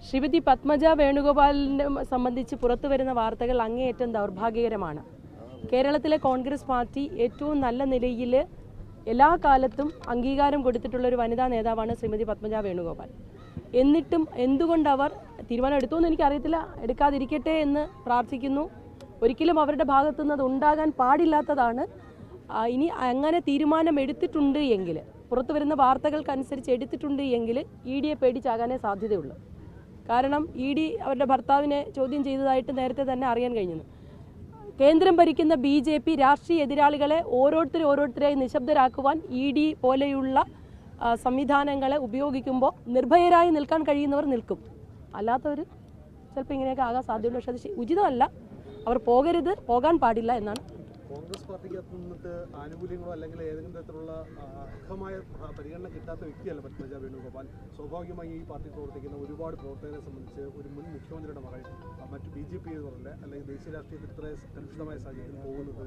ശ്രീമതി പത്മജ വേണുഗോപാലിനെ സംബന്ധിച്ച് പുറത്തു വരുന്ന വാർത്തകൾ അങ്ങേയറ്റം ദൗർഭാഗ്യകരമാണ്. കേരളത്തിലെ കോൺഗ്രസ് പാർട്ടി ഏറ്റവും നല്ല നിലയിൽ എല്ലാ കാലത്തും അംഗീകാരം കൊടുത്തിട്ടുള്ള ഒരു വനിതാ നേതാവാണ് ശ്രീമതി പത്മജ വേണുഗോപാൽ. എന്നിട്ടും എന്തുകൊണ്ട് അവർ തീരുമാനം എടുത്തു എന്ന് എനിക്കറിയത്തില്ല. എടുക്കാതിരിക്കട്ടെ എന്ന് പ്രാർത്ഥിക്കുന്നു. ഒരിക്കലും അവരുടെ ഭാഗത്തുനിന്ന് അത് ഉണ്ടാകാൻ പാടില്ലാത്തതാണ്. ഇനി അങ്ങനെ തീരുമാനം എടുത്തിട്ടുണ്ട് എങ്കിൽ, പുറത്തു വരുന്ന വാർത്തകൾക്കനുസരിച്ച് എടുത്തിട്ടുണ്ട് എങ്കിൽ ED പേടിച്ചാകാനേ സാധ്യതയുള്ളൂ. കാരണം ED അവരുടെ ഭർത്താവിനെ ചോദ്യം ചെയ്തതായിട്ട് നേരത്തെ തന്നെ അറിയാൻ കഴിഞ്ഞു. കേന്ദ്രം ഭരിക്കുന്ന BJP രാഷ്ട്രീയ എതിരാളികളെ ഓരോരുത്തരായി നിശബ്ദരാക്കുവാൻ ED പോലെയുള്ള സംവിധാനങ്ങളെ ഉപയോഗിക്കുമ്പോൾ നിർഭയരായി നിൽക്കാൻ കഴിയുന്നവർ നിൽക്കും. അല്ലാത്തവർ ചിലപ്പോൾ ഇങ്ങനെയൊക്കെ ആകാൻ സാധ്യതയുണ്ട്. പക്ഷെ അത് ഉചിതമല്ല. അവർ പോകാൻ പാടില്ല എന്നാണ്. കോൺഗ്രസ് പാർട്ടിക്കകത്ത് നിന്നിട്ട് ആനുകൂല്യങ്ങളോ അല്ലെങ്കിൽ ഏതെങ്കിലും തരത്തിലുള്ള അർഹമായ പരിഗണന കിട്ടാത്ത വ്യക്തിയല്ല പത്മജ വേണുഗോപാൽ. സ്വാഭാവികമായി ഈ പാർട്ടി പ്രവർത്തിക്കുന്ന ഒരുപാട് പ്രവർത്തകരെ സംബന്ധിച്ച് ഒരു മുൻ മുഖ്യമന്ത്രിയുടെ മകൾ മറ്റ് BJP പറഞ്ഞ അല്ലെങ്കിൽ ദേശീയ രാഷ്ട്രീയത്തിൽ ഇത്ര കലുഷിതമായ സാഹചര്യത്തിൽ പോകുന്നത്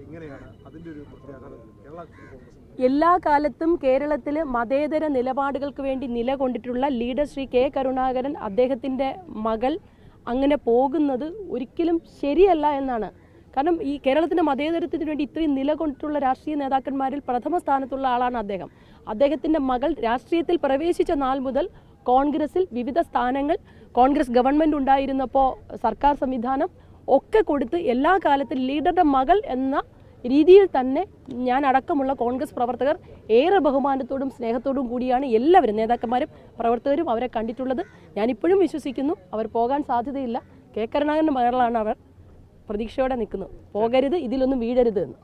എങ്ങനെയാണ്? അതിൻ്റെ ഒരു പ്രത്യാഘാതം കേരള കോൺഗ്രസ് എല്ലാ കാലത്തും കേരളത്തിൽ മതേതര നിലപാടുകൾക്ക് വേണ്ടി നിലകൊണ്ടിട്ടുള്ള ലീഡർ ശ്രീ K. കരുണാകരൻ, അദ്ദേഹത്തിൻ്റെ മകൾ അങ്ങനെ പോകുന്നത് ഒരിക്കലും ശരിയല്ല എന്നാണ്. കാരണം ഈ കേരളത്തിൻ്റെ മതേതരത്തിന് വേണ്ടി ഇത്രയും നിലകൊണ്ടിട്ടുള്ള രാഷ്ട്രീയ നേതാക്കന്മാരിൽ പ്രഥമ സ്ഥാനത്തുള്ള ആളാണ് അദ്ദേഹം. അദ്ദേഹത്തിൻ്റെ മകൾ രാഷ്ട്രീയത്തിൽ പ്രവേശിച്ച നാൾ മുതൽ കോൺഗ്രസിൽ വിവിധ സ്ഥാനങ്ങൾ, കോൺഗ്രസ് ഗവൺമെൻറ് ഉണ്ടായിരുന്നപ്പോൾ സർക്കാർ സംവിധാനം ഒക്കെ കൊടുത്ത് എല്ലാ കാലത്തും ലീഡറുടെ മകൾ എന്ന രീതിയിൽ തന്നെ ഞാൻ അടക്കമുള്ള കോൺഗ്രസ് പ്രവർത്തകർ ഏറെ ബഹുമാനത്തോടും സ്നേഹത്തോടും കൂടിയാണ് എല്ലാവരും, നേതാക്കന്മാരും പ്രവർത്തകരും അവരെ കണ്ടിട്ടുള്ളത്. ഞാനിപ്പോഴും വിശ്വസിക്കുന്നു അവർ പോകാൻ സാധ്യതയില്ല. K. കരുണാകരൻ്റെ മകളാണ് അവർ. പ്രതീക്ഷയോടെ നിൽക്കുന്നു. പോകരുത്, ഇതിലൊന്നും വീഴരുത് എന്ന്.